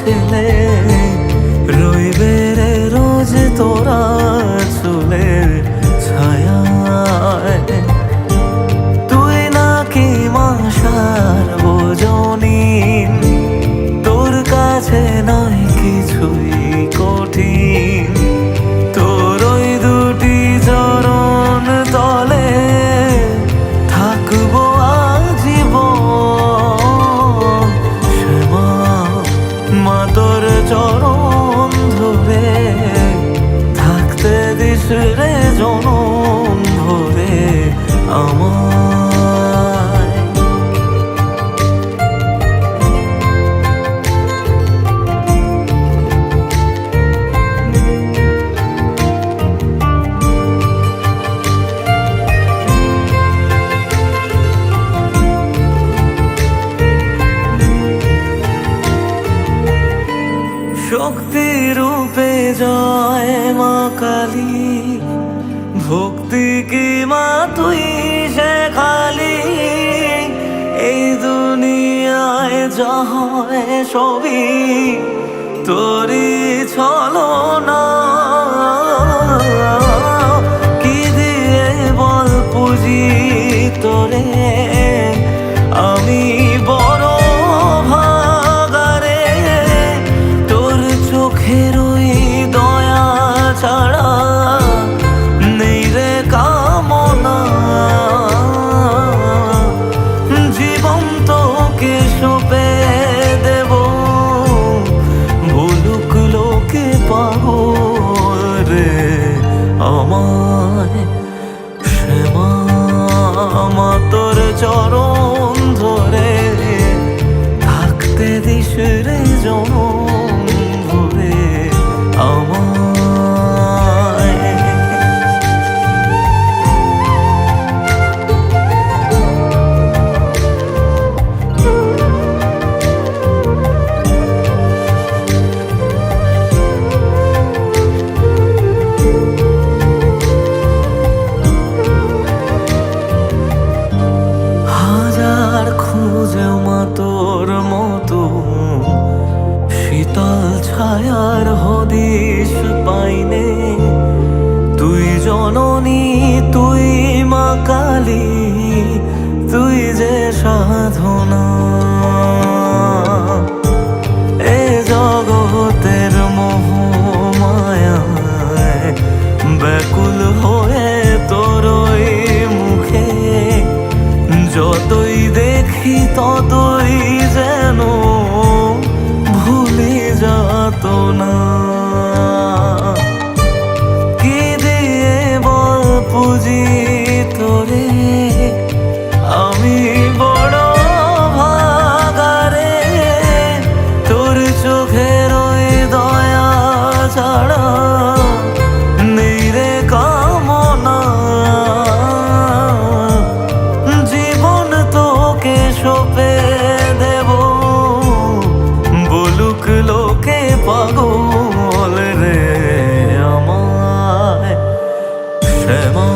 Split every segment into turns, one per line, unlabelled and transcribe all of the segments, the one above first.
ফেলে রইবে রে রোজ তোরা চুলের ছায়ায়। তুই নাকি মাসার বোঝনিন, তোর কাছে নয় কিছুই কঠিন। তোর ওই দুটি চরণ তলে থাকবো আজীবন। শ্যামা মা তোর চরণ ধরে থাকতে দিস রে জনম ভরে আমায়। শক্তি রূপে জয় মা কালী, ভক্তি কি মা তুই শেখালি। এই দুনিয়ায় যা হয় সবই তোরই ছলনা। কি দিয়ে বল পুজি তোরে আমি বড় ভাগারে। তোর চোখের ওই দয়া ছাড়া নেই রে কামনা। জীবন তোকে সঁপে দেব, বলুক লোকে পাগল রে আমায়। শ্যামা মা তোর চরণ ধরে থাকতে দিস রে জনম ভরে আমায়। হাজার খুঁজেও মা তোর মতো শীতল ছায়ার হদিশ পাইনে। তুই জননী তুই মা কালী, তুই যে সাধনা। এ জগতের মোহ মায়ায় ব্যাকুল হয়ে তোর ওই মুখে যতই দেখি ততই যেন ভুলে যাত না। কি দিয়ে বল পুজি তোরে আমি বড় ভাগারে। তোর চোখের ওই দয়া ছাড়া নেই রে কামনা। জীবন তোকে সঁপে দেব, বলুক লোকে পাগল রে আমায়। শ্যামা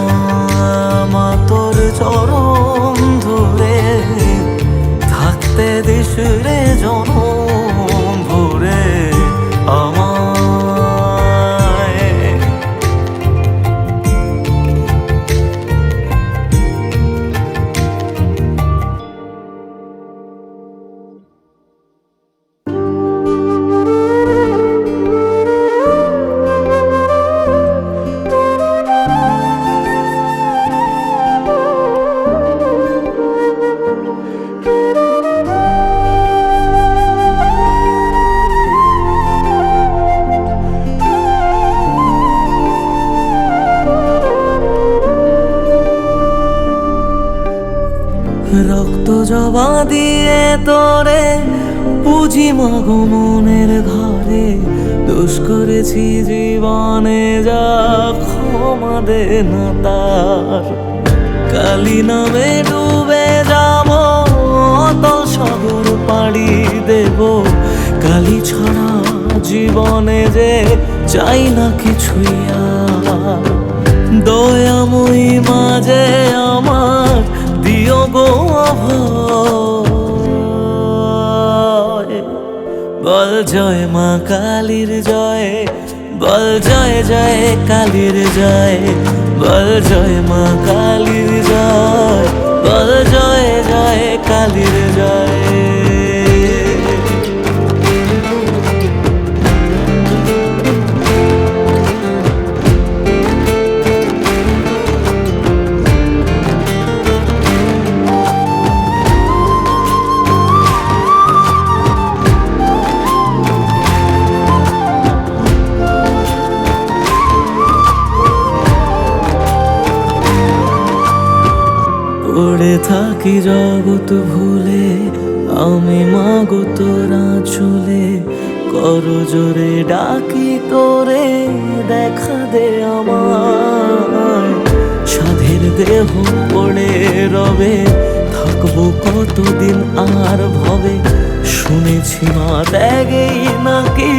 মা তোর চরণ ধরে থাকতে দিস রে জনম ভরে আমায়। রক্ত জবা দিয়ে তোরে পুজি মাগো মনের ঘরে। দোষ করেছি জীবনে যা ক্ষমা দে না তার। কালী নামে ডুবে যাব অতল সাগর পাড়ি দেব। কালী ছাড়া জীবনে যে চাই না কিছুই আর। দয়াময়ী মাঝে আমার দিও গো অভয়। বল জয় মা কালীর জয়, বল জয় জয় কালীর জয়, বল জয় মা কালীর জয়, বল জয় জয় কালীর জয়। পড়ে থাকি জগৎ ভুলে, আমি মাগো তোরা চলে, কর জোরে ডাকি তোরে, দেখা দে আমায়। সাধের দেহ পড়ে রবে, থাকবো কতদিন আর ভবে, শুনেছি মা ত্যাগেই নাকি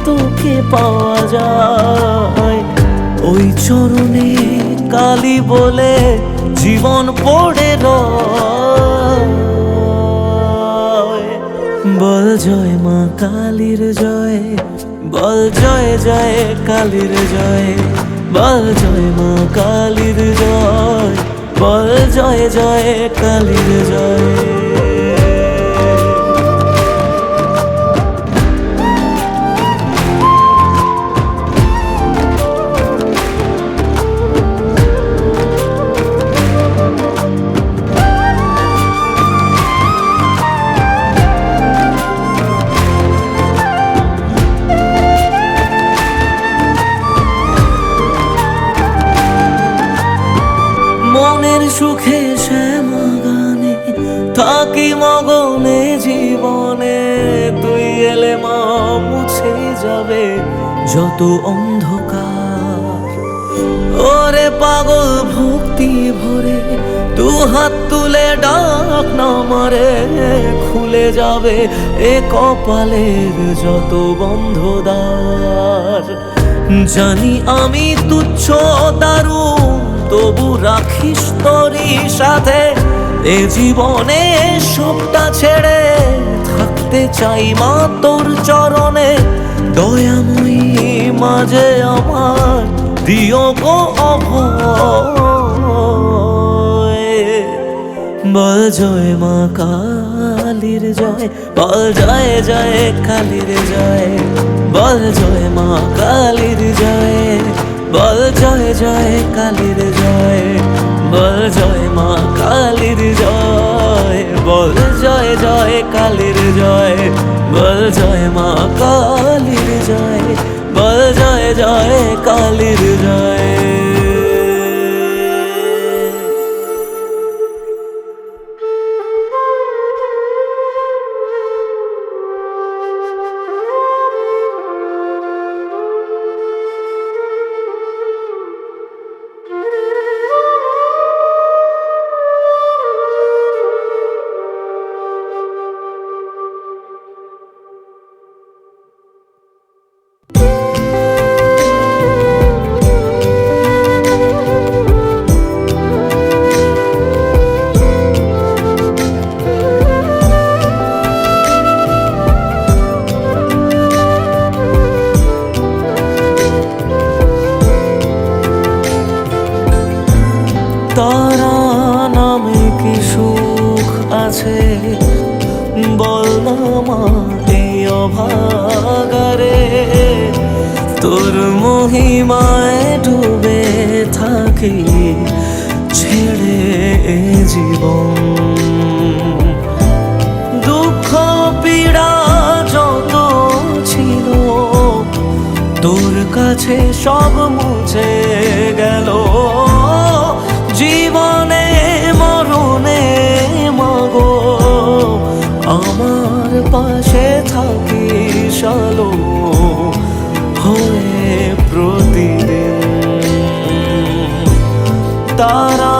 তোকে পাওয়া যায়। ওই চরণে কালী বলে জীবন পড়ে রয়। বল জয় মা কালীর জয়, বল জয় জয় কালীর জয়, বল জয় মা কালীর জয়, বল জয় জয় কালীর জয়। মনের সুখে শ্যামা গানে থাকি মগনে জীবনে, তুই এলে মা মুছে যাবে যত অন্ধকার। ওরে পাগল ভক্তি ভরে দু হাত তুলে ডাক না মারে, খুলে যাবে এ কপালের যত বন্ধ দ্বার। জানি আমি তুচ্ছ দারুণ, তবু রাখিস তোরই সাথে, এ জীবনে সবটা ছেড়ে থাকতে চাই মা তোর চরণে। দয়াময়ী মাঝে আমার দিও গো অভয়। বল জয় মা কালীর জয়, বল জয় জয় কালীর জয়, বল জয় মা কালীর জয়, বল জয় জয় কালীর জয়, বল জয় মা কালীর জয়, বল জয় জয় কালীর জয়, বল জয় মা কালীর জয়, বল জয় জয় কালীর জয়। তারা নামে কি সুখ আছে, বল না মা এই অভাগারে। তোর মহিমায় ডুবে থাকি ছেড়ে এ জীবন। দুঃখ পীড়া যত ছিল তোর কাছে সব মুছে গেল। জীবনে মরণে মাগো আমার পাশে থাকিস আলো হয়ে প্রতিদিন। তারা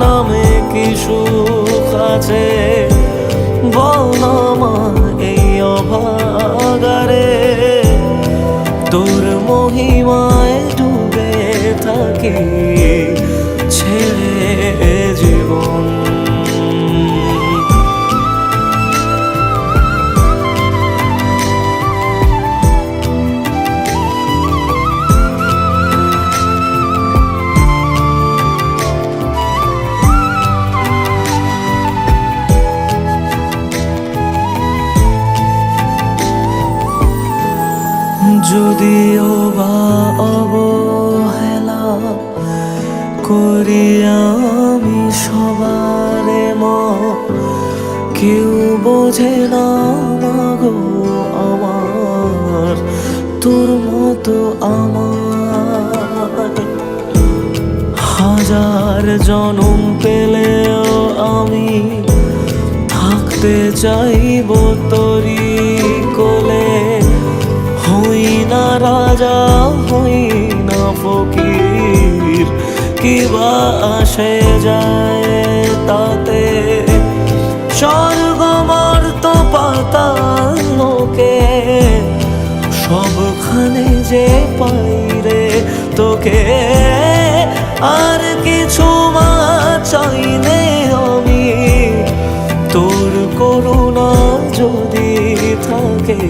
নামে কি সুখ আছে, বল না মা এই অভাগারে। তোর মহিমায় ডুবে থাকি ছেড়ে জীবন। যদিও বা অবহেলা করি আমি সবারে কেউ বোঝে না মাগো আমার তোর মতো আমার। হাজার জনম পেলেও আমি থাকতে চাইব তোরি কোলে, হই না রাজা হই না ফকির, কিবা আসে যায় তাতে। স্বর্গ মর্ত পাতাল লোকে সবখানে যে পাই রে তোকে, আর কিছু মা চাইনে আমি তোর করুণা যদি থাকে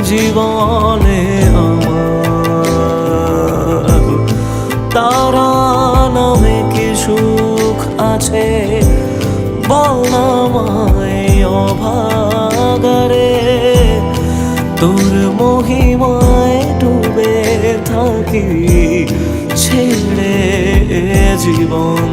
জীবনে আমার। তারা নামে কি সুখ আছে বল না মায় অভাগারে, তোর মহিমায় ডুবে থাকি ছেড়ে জীবন।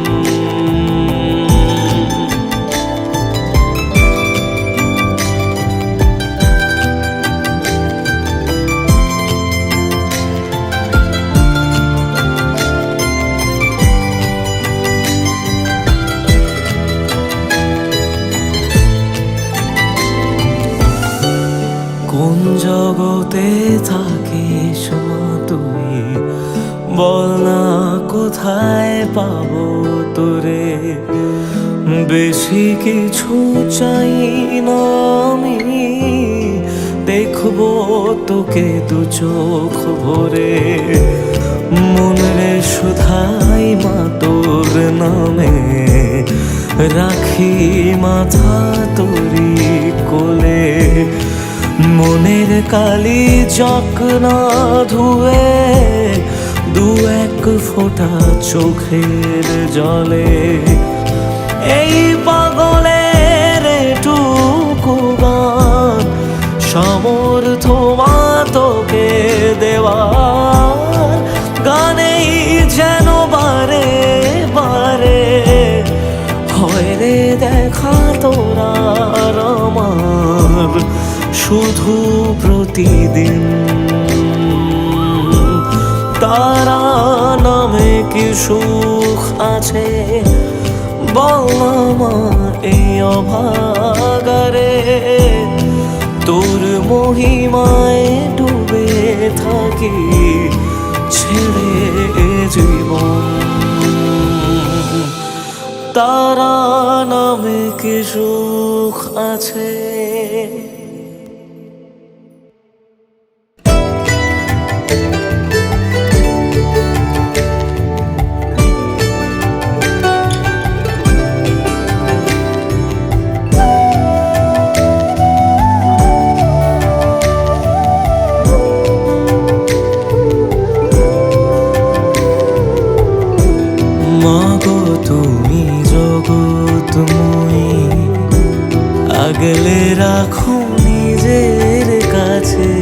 কোন জগতে থাকিস মা তুই বল না, কোথায় পাবো তোরে? বেশি কিছু চাই না আমি, দেখবো তোকে দু চোখ ভরে। মনরে শুধাই মা তোর নামে, রাখি মাথা তোরি কোলে। মনের কালি চক না ধুয়ে দু এক ফোঁটা চোখের জলে, এই পাগলের টুকু গান সামর্থ্য মা তোকে দেওয়ার। গানেই যেন বারে বারে হয় রে দেখা তোরা আমার শুধু প্রতিদিন। তারা নামে কি সুখ আছে বল না মা এই অভাগারে, তোর মহিমায় ডুবে থাকি ছেড়ে জীবন। তারা নামে কি সুখ আছে। মাগো তুমি জগৎময়ী, আগলে রাখো নিজের কাছে।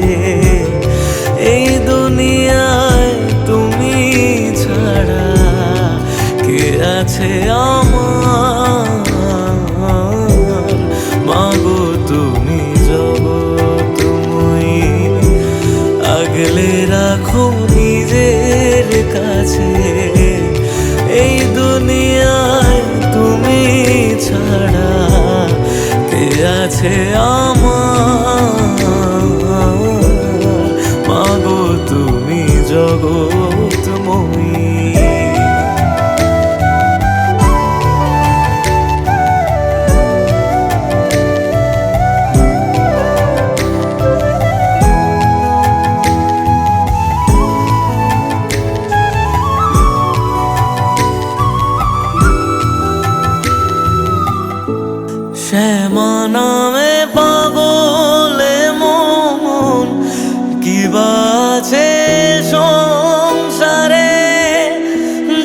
এই দুনিয়ায় তুমি ছাড়া কে আছে আমার? মাগো তুমি জগৎময়ী, আগলে রাখো নিজের কাছে। এই দুনিয়ায় তুমি ছাড়া কে আছে আমার? মাগো তুমি জগৎময়ী। শ্যামা নামে পাগলে মন কি বাজে সংসারে,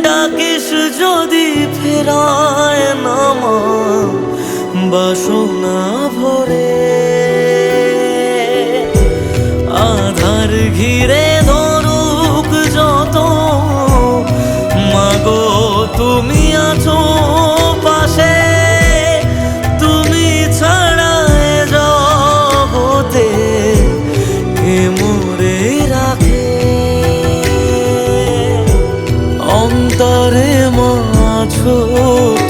ডাকিস যদি ফেরায় না মা বাসনা ভরে। আধার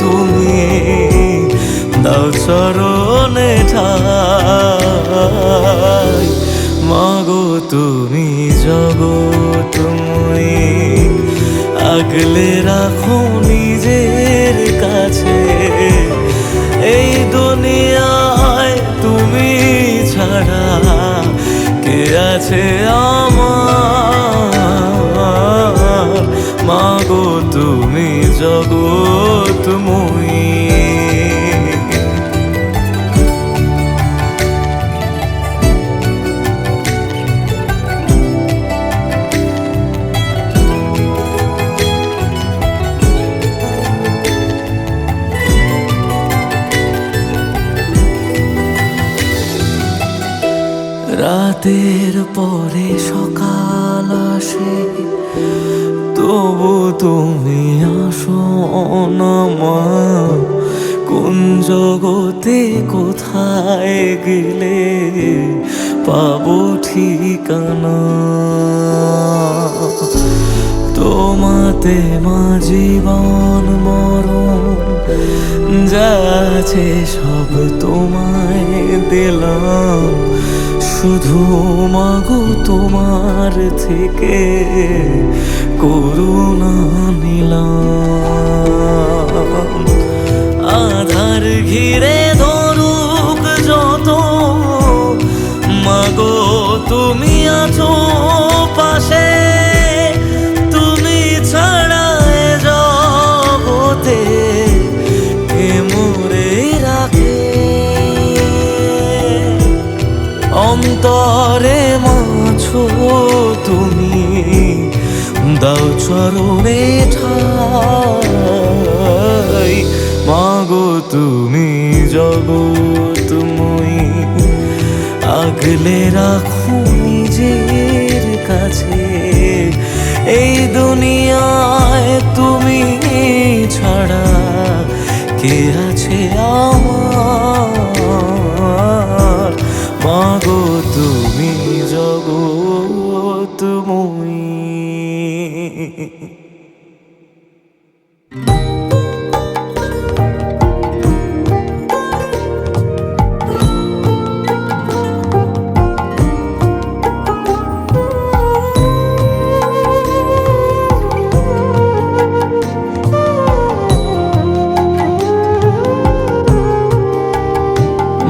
তুমি, দাও চরণে ঠাই। মাগো তুমি জগৎময়ী, আগলে রাখো নিজের কাছে। এই দুনিয়ায় তুমি ছাড়া কে আছে আমার? মাগো তুমি জগৎময়ী। রাতের পরে সকাল আসে, তবু তুমি আসো না মা। কোন জগতে কোথায় গেলে পাবো ঠিকানা? তোমাতে মা জীবন মরণ যা আছে সব তোমায় দিলাম। শুধু মাগো তোমার থেকে করুণা নিলাম। আধার ঘিরে ধরুক যত, মাগো তুমি আছো পাশে। তুমি ছাড়া এ জগতে কে মোরে রাখে? অন্তরে মাছো তুমি, দাও চরণে ঠাই। মাগো তুমি জগৎময়ী, আগলে রাখো নিজের কাছে। এই দুনিয়ায় তুমি ছাড়া কে আছে আমার? মাগো তুমি জগৎময়ী।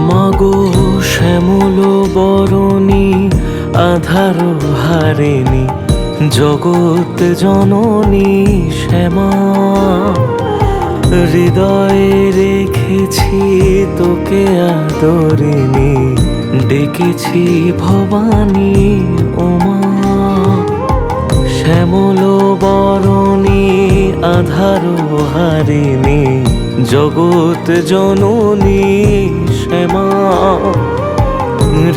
মাগো শ্যামল বরণী, আধার হারিণী, জগৎ জননী শ্যামা। হৃদয়ে রেখেছি তোকে আদরিণী, ডেকেছি ভবানী ওমা। শ্যামল বরণী, আধার হারিণী, জগৎ জননী শ্যামা।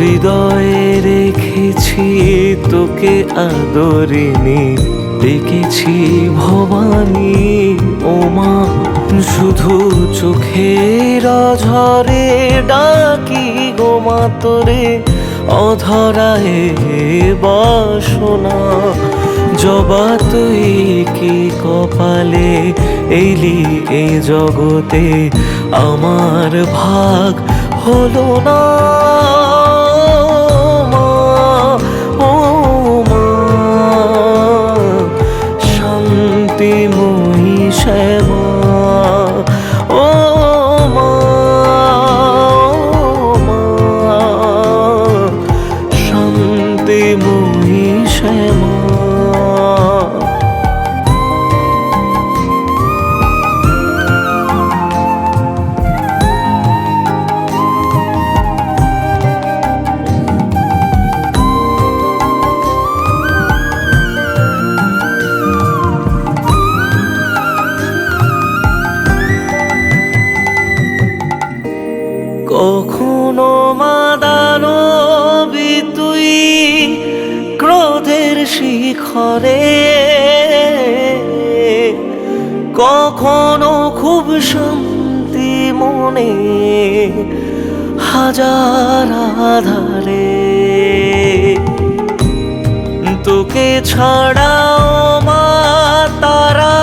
হৃদয়ে রেখেছি তোকে আদরিণী, ডেকেছি ভবানী ওমা। শুধু চোখের ঝরে ডাকি গো মা তোরে, অধরায় বাসনা। জবা তুই কি কপালে এলি এই জগতে, আমার ভাগ হলো না মা। ও মা শান্তিময়ী শ্যামা, ও মা, শান্তিময়ী শ্যামা। কখনো মাদানবী তুই ক্রোধের শিখরে, কখনো খুব শান্তি মনে হাজার আধারে। তোকে ছাড়াও মা তারা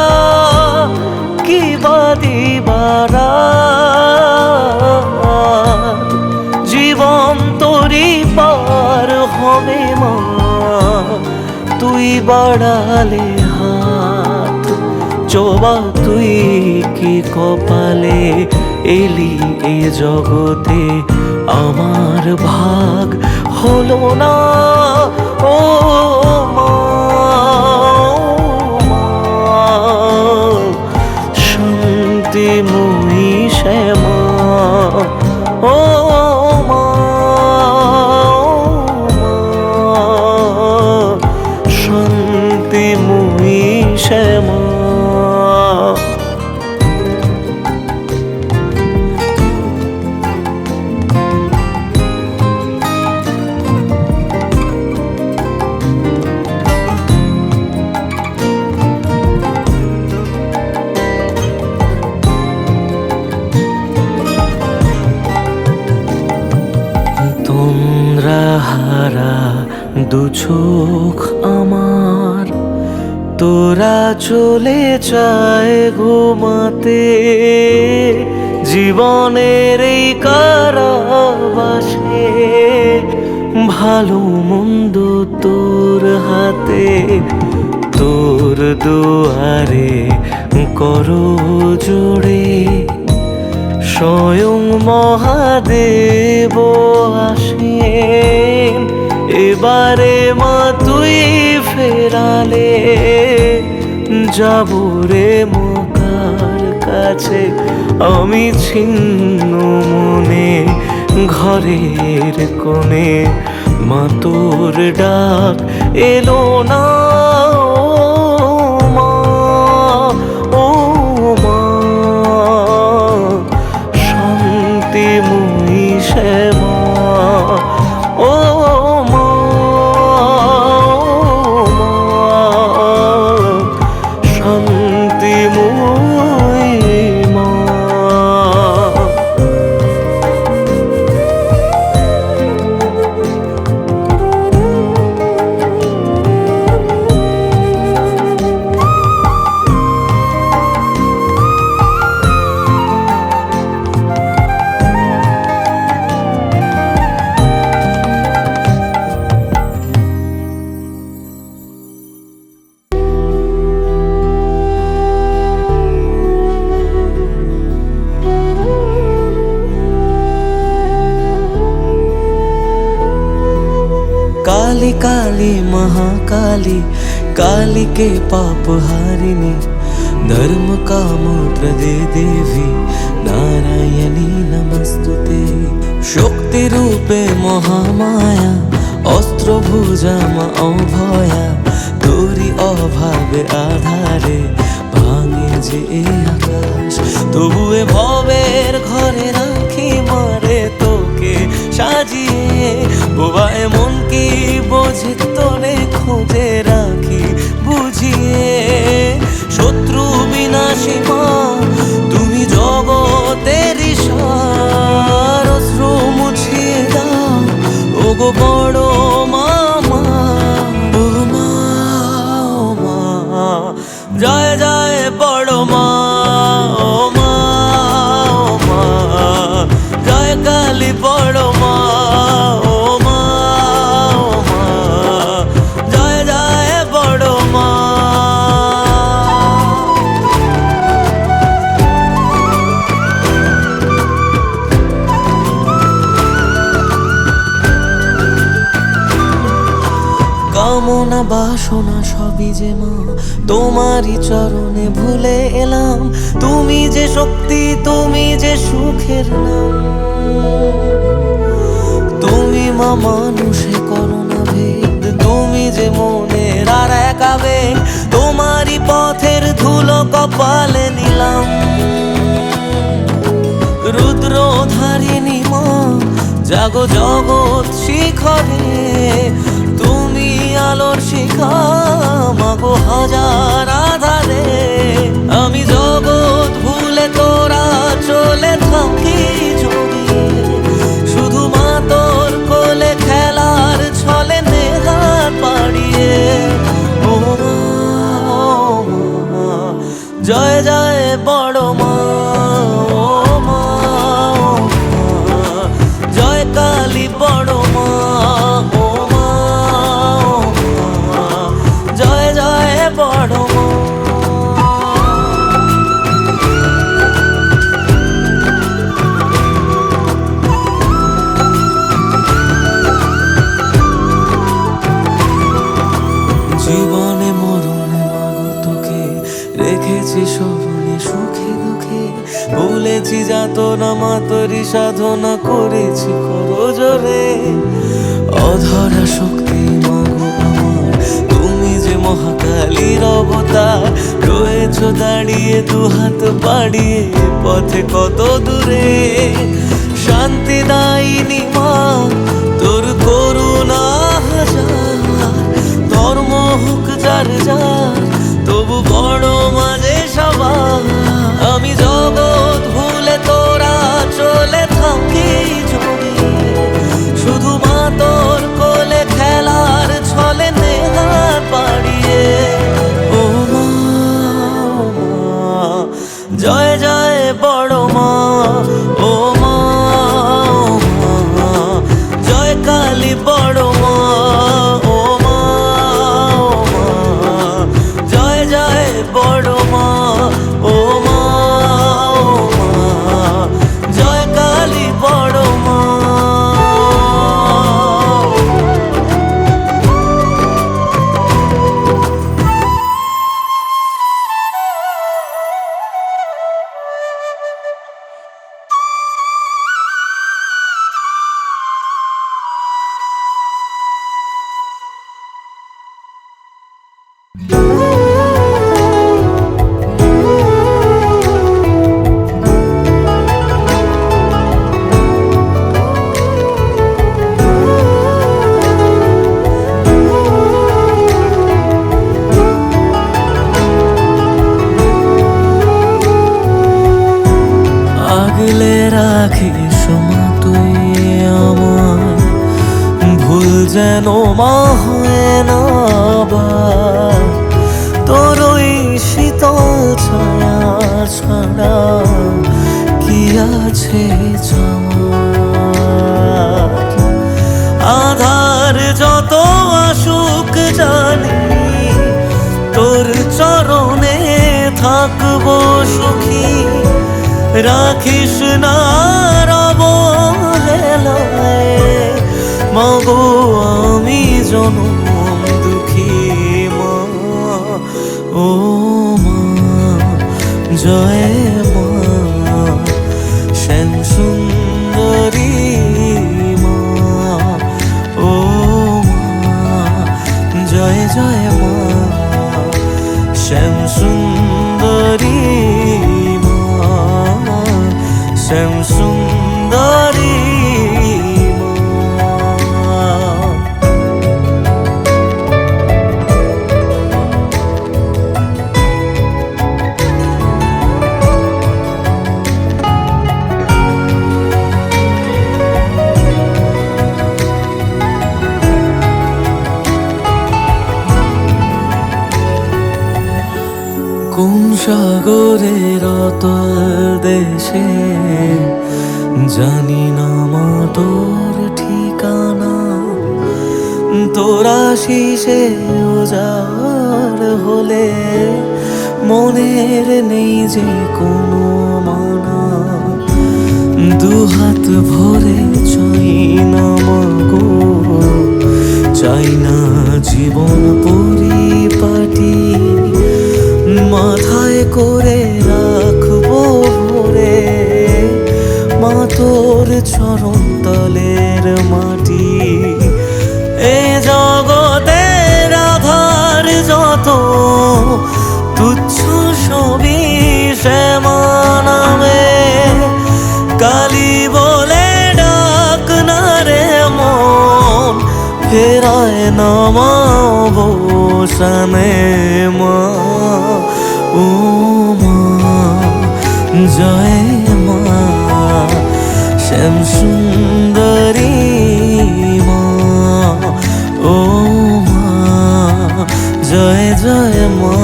কি বাদিবারা জীবন তোরই পার হবে মা, তুই বাড়ালে হাত। জবা তুই কি কপালে এলি এ জগতে, আমার ভাগ হলো না ও মা। শান্তিময়ী শ্যামা ও মা, শান্তিময়ী শ্যামা। তোমরা হারা দু চোখ আমার, তোরা চলে যায় ঘুমাতে। জীবনের এই কারাবাসে ভালো মন্দ তোর হাতে, তোর দুয়ারে করো জোড়ে। স্বয়ং মহাদেব আসেন এবারে মা, তুই ফেরালে যাবো রে মকার কাছে। আমি ছিন্ন মনে ঘরের কোণে, মা তোর ডাক এলো না মা, ও মা। শান্তিময়ী শ্যামা ও মা, শান্তিময়ী মা। काली काली महाकाली, काली के पाप हारिणी, धर्म काम प्रदे देवी नारायणी नमस्तुते। शक्ति रूपे महामाया, अस्त्र भुजा मा अभया। तोरी अभावे आधारे भांगे जे आकाश, तबुए भवेर घरे राखी मारे तोके সাজিয়ে। বোবা এমন কি বোঝে তোরে খুঁজে রাখি বুঝিয়ে। শত্রু বিনাশী মা তুমি জগতের সার, অশ্রু মুছিয়ে দাও ওগো বড় মামা। ও মা, ও মা, জয় জয় বড় মা, ও মা, ও মা, জয় কালী বড় মা, ও মা, ও মা, জয় জয় বড় মা। কামনা বাসনা সবই যে মা তোমারই চরণে ভুলে এলাম। তুমি যে শক্তি, তুমি যে সুখের নাম। তুমি মা মানুষে করো না ভেদ, তুমি যে মনের আর এক আবেগ। তোমারই পথের ধুলো কপালে নিলাম। রুদ্রধারিণী মা জাগো জগৎ শিখরে, তুমি আলোর শিখা মাগো হাজার আধারে। আমি জগৎ ভুলে তোরা চলে থাকি জড়িয়ে, শুধু মা তোর কোলে খেলার ছলে নেহাত পাড়িয়ে। ও মা, জয় জয় বড় সয়েছি যাতনা মাতরি সাধনা করেছি করজোরে। অধরা শক্তি মাগো আমার, তুমি যে মহাকালীর অবতার। রয়েছ দাঁড়িয়ে দুহাত বাড়িয়ে পথে কত দূরে। শান্তি দায়িনী মা, তোর করুণা হাজার। ধর্ম হোক যার যার, তবু বড় মাঝে সবার। আমি জগৎ ভুলে তোরা চলে থাকি জড়িয়ে, শুধু মা তোর কোলে খেলার ছলে নেহাত বাড়িয়ে। ও মা, ও মা, জয় জয় বড় মা। ও মা, ও মা, জয় কালী বড় মা। ও মা, ও মা, জয় জয় বড় মা। ও মা, ও মা, জয় কালী বড় মা। আগলে রাখিস মা তুই আমার, ভুল যেন মা হয় না আবার। তোর ওই শীতল ছায়া ছাড়া কি আছে চাওয়ার। আধার যত আসুক জানি, তোর চরণে থাকবো সুখী। রাখিস না অবহেলায় মাগো, আমি জনম দুঃখী মা। ও মা, জয় মা, শ্যাম সুন্দরী মা। ও মা, জয় জয় মা, শ্যাম সুন্দরী মা। শ্যাম সুন্দরী মা। কোন সাগরের অতল দেশে, জানি না মা তোর ঠিকানা। তোরা শীষে উজাড় হলে মনের নেই যে কোনো মানা। দুহাত ভরে চাই না মাগো, চাই না জীবন পরিপাটি। মাথায় করে রাখবো ভরে মা তোর চরণ তলের মাটি। এ জগতের আধার যত তুচ্ছ সবই শ্যামা নামে। কালী বলে ডাক না রে মন, ফেরায় না মা বসানে মা। ও মা, জয় মা, শ্যাম সুন্দরী মা। ও মা, জয় জয় মা,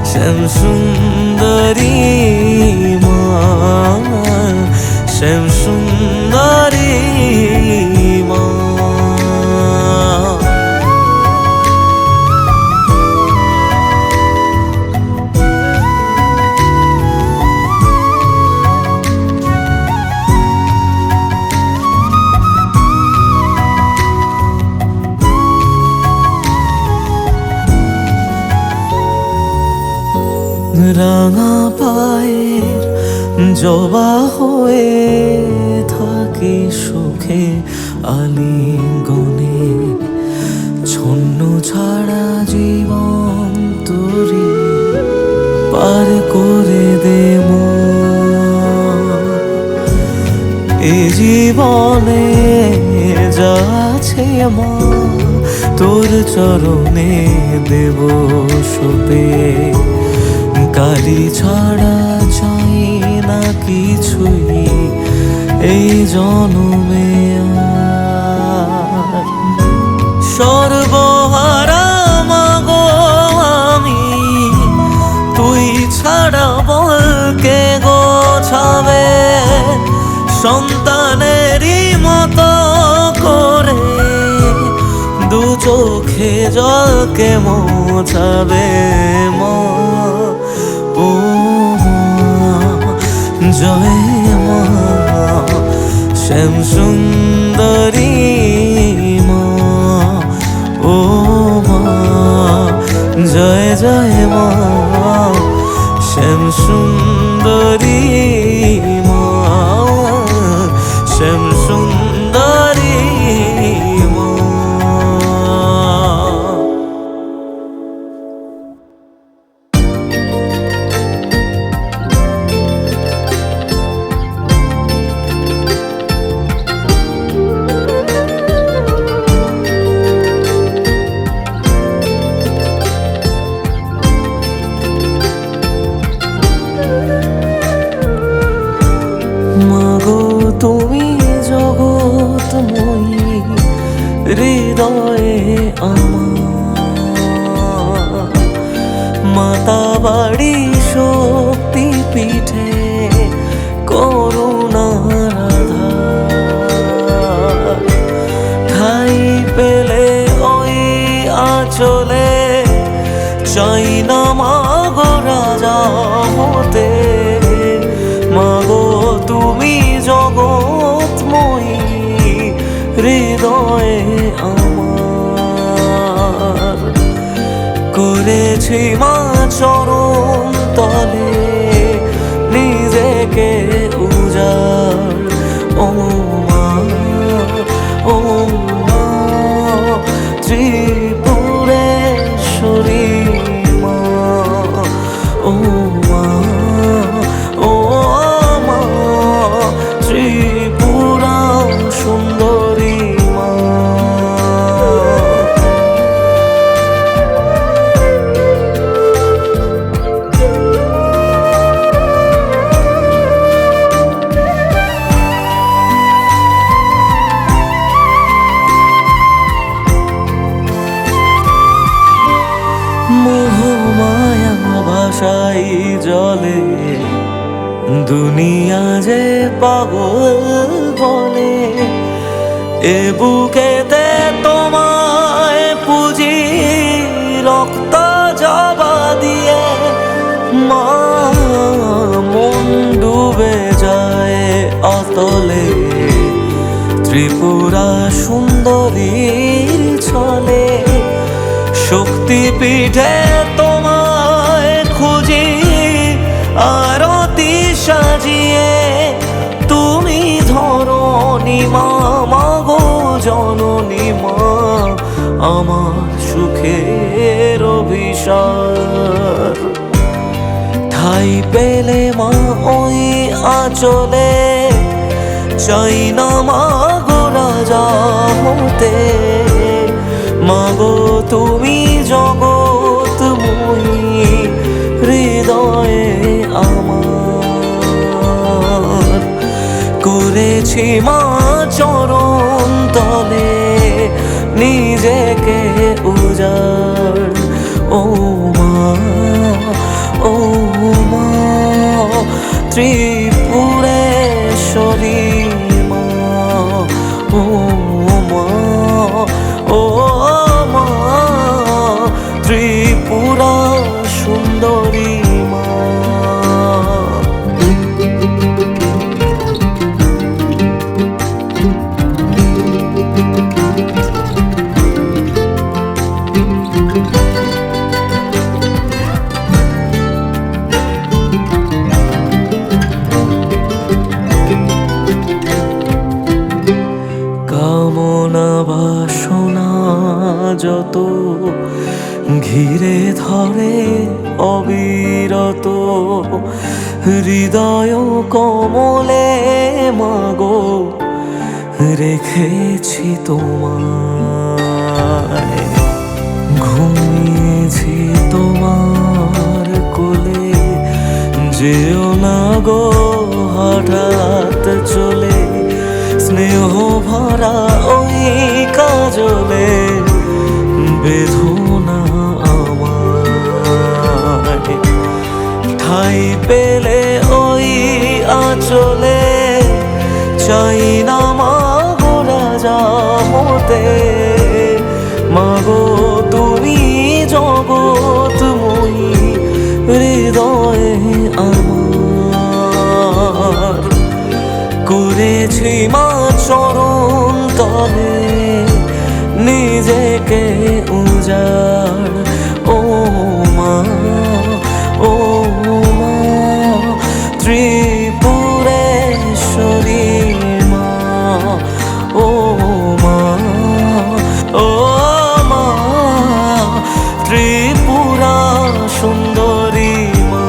শ্যাম সুন্দরী মা। শ্যাম সুন্দরী মা। জবা হয়ে থাকি সুখে আলিঙ্গনে, ছন্ন ছাড়া জীবন তোরি পার করে দে এ জীবনে যা আছে মা তোর চরণে দেব সপে, কালি ছাড়া চাই না কিছুই এই জনমে আর। সর্বহারা মাগো আমি, তুই ছাড়া বল কে গোছাবে সন্তানেরই মতো করে, দু চোখে জলকে মোছাবে মা। ও জয় মা শ্যাম সুন্দরী মা, ও মা জয় জয় মা শ্যাম সুন্দরী মা, শ্যাম সুন্দরী মা। মাগো তুমি জগৎময়ী হৃদয়ে আমার, মাতা বাড়ি শক্তি পীঠে করুণার আধার, ঠাই পেলে ওই আঁচলে চাই না মাগো রাজা হতে, মাগো তুমি জগৎময়ী হৃদয়ে আমার, করেছি মা চরণ তলে নিজেকে উজাড়, ও মা ও মা ত্রিপুরেশ্বরী মা, ও মা ও মা ত্রিপুরা সুন্দরী মা। মোহমায়া ভাষাই জলে দুনিয়া যে পাগল বলে, এ বুকেতে তোমায় পুজি রক্ত জবা দিয়ে মা, মন ডুবে যায় অতলে ত্রিপুরা সুন্দরীর ছলে, শক্তিপীঠে তোমায় খুঁজি আরতি সাজিয়ে, তুমি ধরণী মা মাগো জননী মা, আমার সুখের অভিসার, ঠাই পেলে মা ওই আঁচলে চাই না মাগো রাজা হতে, মাগো তুমি জগৎময়ী হৃদয়ে আমার, করেছি মা চরণ তলে নিজেকে উজাড়, ও মা ও মা ত্রিপুরেশ্বরী মা, ও মা ও মা ত্রিপুরা সুন্দরী মা। কোমলে মাগো রেখেছি তোমায়। ঘুমিয়েছি তোমার কোলে, যেও না গো হঠাৎ চলে। স্নেহ ভরা ওই কাজলে বেদনা আমায়। ঠাই পেলে ওই আঁচলে, চাই না মাগো রাজা হতে। মাগো তুমি জগৎময়ী, হৃদয়ে আমার করেছি মা চরণ তলে নিজেকে উজাড়। ও মা, ও মা ত্রিপুরেশ্বরী মা, ও মা, ও মা ত্রিপুরা সুন্দরী মা।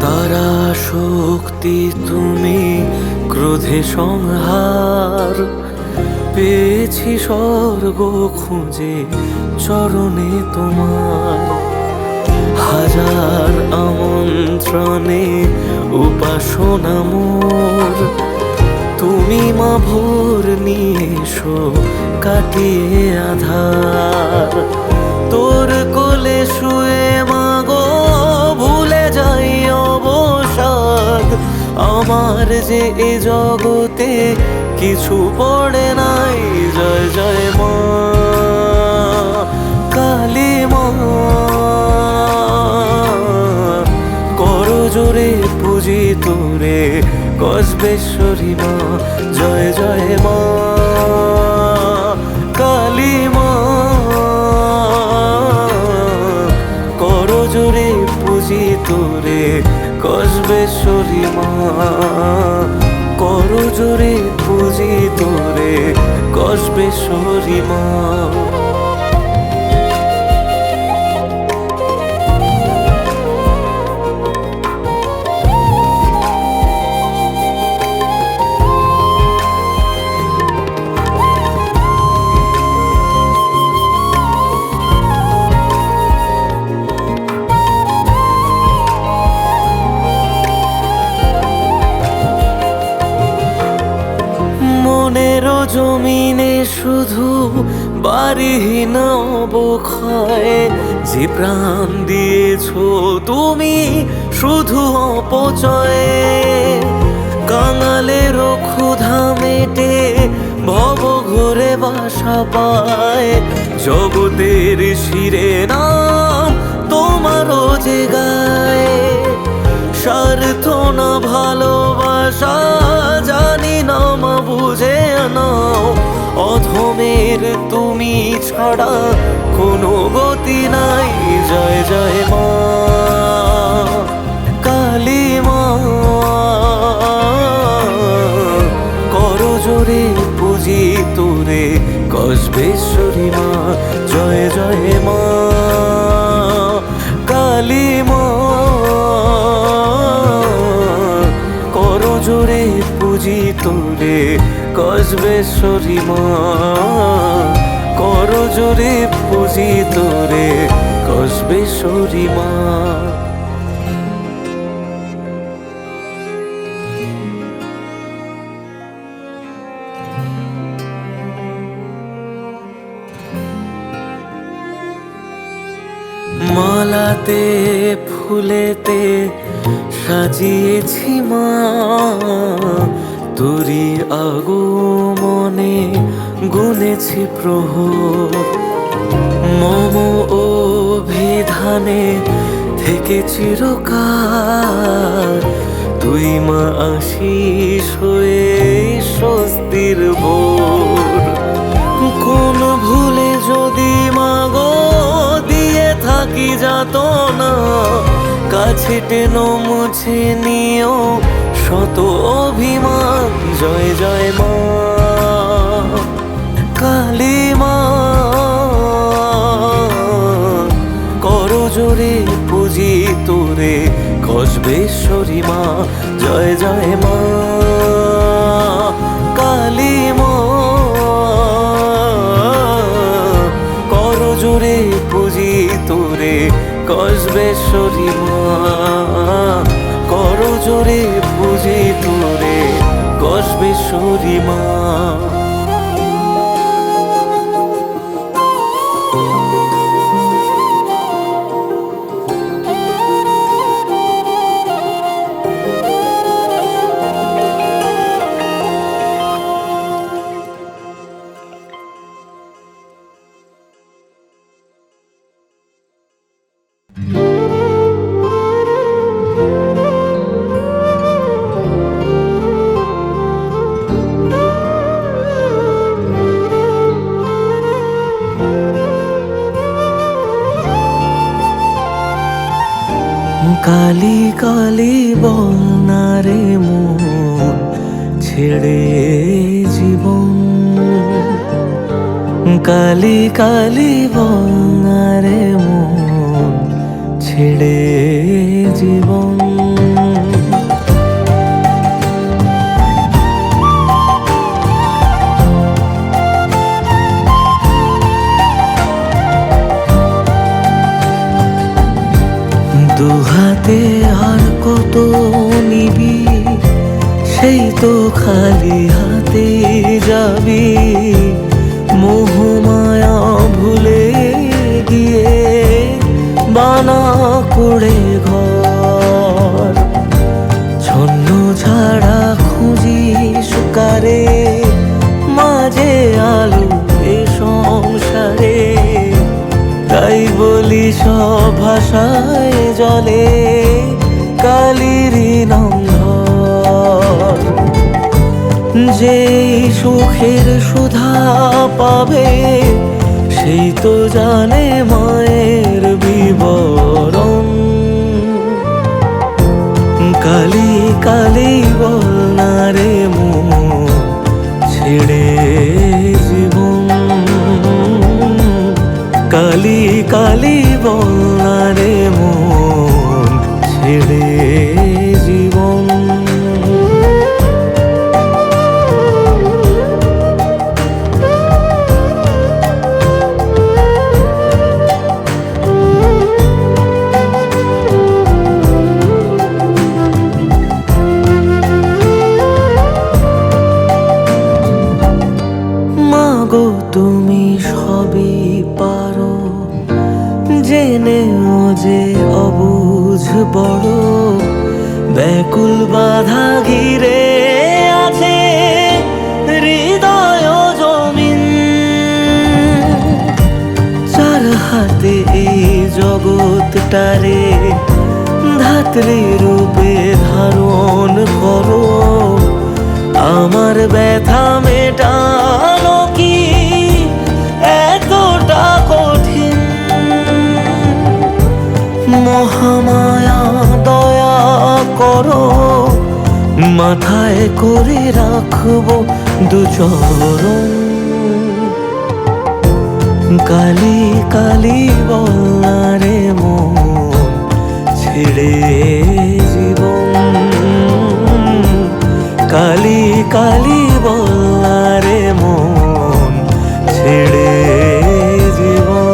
তারা শক্তি তুমি, ক্রোধে সংহার। পেয়েছি স্বর্গ খুঁজে চরণে তোমার। হাজার আমন্ত্রণে উপাসনা মোর, তুমি মা ভোর নিয়ে এসো কাটিয়ে আধার। তোর কোলে শুয়ে মাগো ভুলে যাই অবসাদ। আমার যে এ জগতে কিছু পড়ে নাই। জয় জয় মা কালী মা, করো জোরে পুজি তোরে কসবেশ্বরী মা। জয় জয় মা কালী মা, করো জোরে পুজি তোরে কসবেশ্বরী মা। করো জোরে পুজি তোরে কসবেশ্বরী মা। মনেরও জমিনে শুধু বাড়িহীন অবক্ষয়। যে প্রাণ দিয়েছো তুমি শুধু অপচয়ে। কাঙালেরও ক্ষুধা মেটে ভব ঘুরে বাসা পায়। জগতের শিরে নাম তোমারও যে গায়। স্বার্থ না ভালোবাসা জানি না মা বুঝে নাও। অধমের তুমি ছাড়া কোনো গতি নাই। জয় জয় মা কালী মা, করো জোরে পুজি তোরে কসবেশ্বরী মা। জয় জয় মা কালী মা, করো জোরে পুজি তোরে কসবেশ্বরী মা। করো জোরে পুজি তোরে কসবেশ্বরী মা। মালাতে ফুলেতে সাজিয়েছি মা তোরি আগমনে গুনেছি প্রহর। মম অভিধানে থেকে চিরকাল তুই মা আশিস হয়ে স্বস্তির ভোর। কোন ভুলে যদি মাগো দিয়ে থাকি যাতনা, কাছে টেনো মুছে নিও শত অভিমান। জয় জয় মা কালী মা, করো জোরে পুজি তোরে কসবেশ্বরী মা। জয় জয় মা কালী মা, করো জোরে পুজি তোরে কসবেশ্বরী মা। করো জোরে পুজি তোরে কসবেশ্বরী মা। কালি কালি বল না রে মন ছেড়ে জীবন। কালি কালি বল না রে মন ছেড়ে জীবন। দুহাতে আর কত নিবি, সেই তো খালি হাতে যাবি। মোহমায়া ভুলে গিয়ে বানা করে ঘর। ছন্ন ছাড়া খুঁজিস কারে, মাঝে আলো এ সংসারে। তাই বলি সব ভাষায় জলে কালিরই নাম ধর। যেই সুখের সুধা পাবে সেই তো জানে মায়ের বিবরণ। কালি কালি বল না রে মন ছেড়ে জীবন। কালি কালি বল না রে মন ছেড়ে জীবন। মাগো তুমি সবই পারো, জেনেও যে অবুঝ বড়। ব্যাকুল বাধা ঘিরে আছে হৃদয় জমিন। চার হাতে এই জগৎটারে ধাত্রী রূপে ধারণ করো। আমার ব্যথা মেটানো কি এতটা কঠিন? মহামায়া দয়া করো, মাথায় করে রাখবো দুচরণ। কালি কালি বল না রে মন ছেড়ে জীবন। কালি কালি বল না রে মন ছেড়ে জীবন।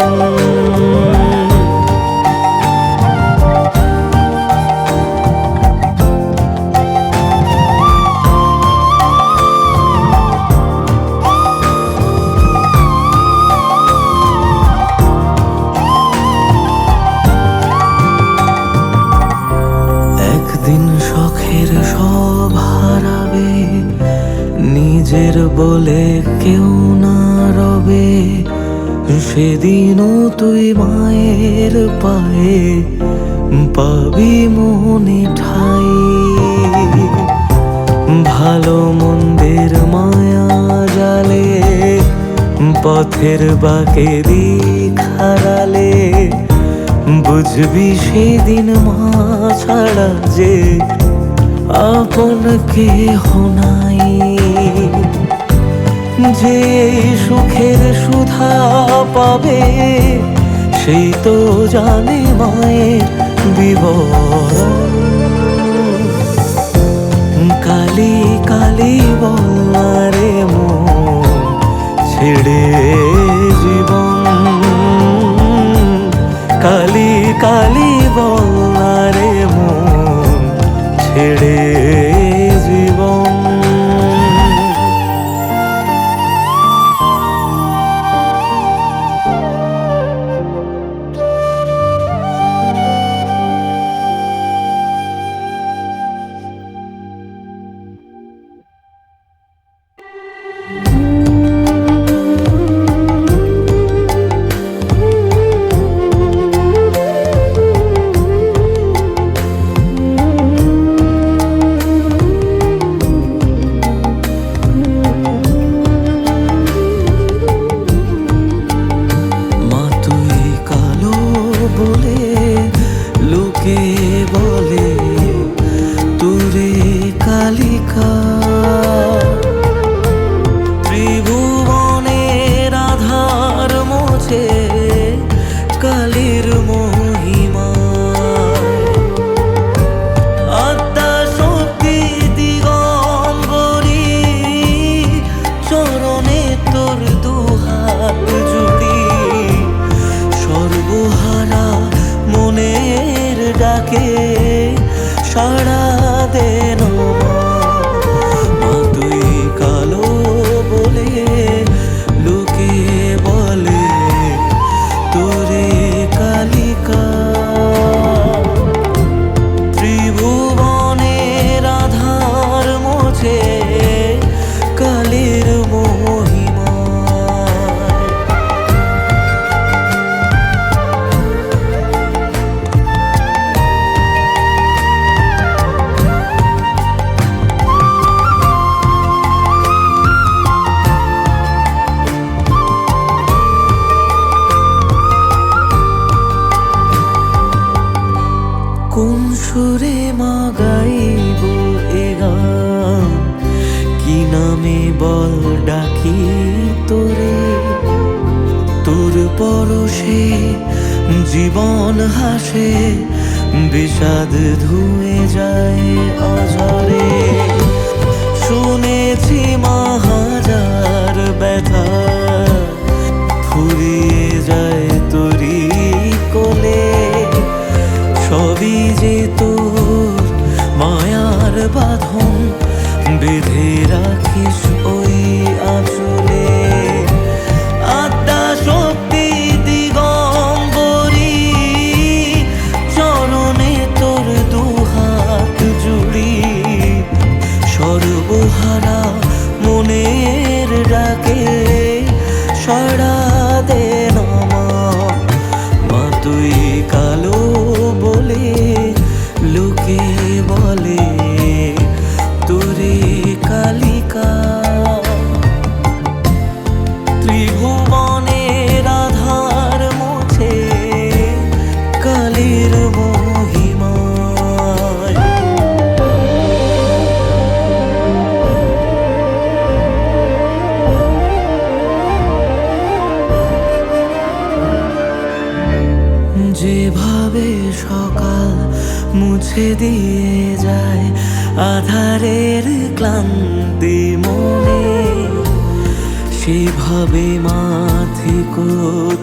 একদিন শখের সব হারাবে, নিজের বলে কেউ না রবে। সেদিনও তুই মায়ের পায়ে পাবি মনে ঠাই। ভালো মন্দের মায়া জালে পথের বাঁকে দিক হারালে বুঝবি সেদিন মা ছাড়া যে আপন কেহ নাই। যে সুখের সুধা পাবে সেই তো জানে মায়ের বিবরণ। কালি কালি বলারে মন ছেড়ে জীবন, কালি কালি বলারে মন ছেড়ে জীবন। লোকে বলে তোরে কালিকা, ত্রিভুবনের আধার মোছে কালীর মহিমা। আত্মা শক্তি দিগম্বরী চরণে তোর দুহাত জুড়ি, সর্বহারা মনের ডাকে সাড়া দেন মা। তুই কালো বলে লোকে বলে তোরে কালিকা, ত্রিভুবনের আধার মোছে কালীর মহিমা। কোন সুরে মা গাইব এ গান, কি নামে বল ডাকি তোরে। তোর পরশে জীবন হাসে, বিষাদ ধুয়ে যায় অঝরে। শুনেছি মা হাজার ব্যথা ফুরিয়ে যায় তোরি কোলে, সবই যে তোর মায়ার বাঁধন বেঁধে রাখিস ওই আঁচলে। আত্মা শক্তি দিগম্বরী চরণে তোর দুহাত জুড়ি, সর্বহারা মনের ডাকে সাড়া দে মা। মা তুই কালো বলে লোকে বলে তোরে কালিকা, ত্রিভুবনের আধার মোছে কালীর মহিমা। যেভাবে সকাল মুছে দিয়ে যায় আধারের ক্লান্তি মনে, সেভাবে মা থেকো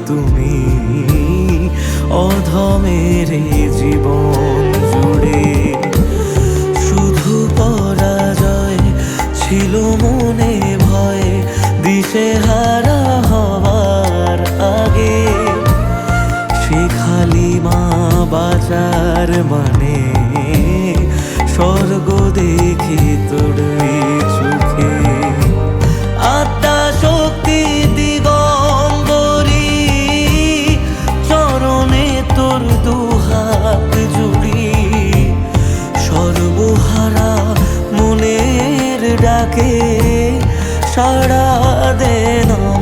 তুমি অধমের জীবন জুড়ে। শুধু পরাজয় ছিল মনে ভয়, দিশেহারা হওয়ার আগে শেখালি মা বাঁচার মানে স্বর্গ দেখি তোর চোখে। আত্মা শক্তি দিগম্বরী চরণে তোর দুহাত জুড়ি, সর্বহারা মনের ডাকে সাড়া দে না।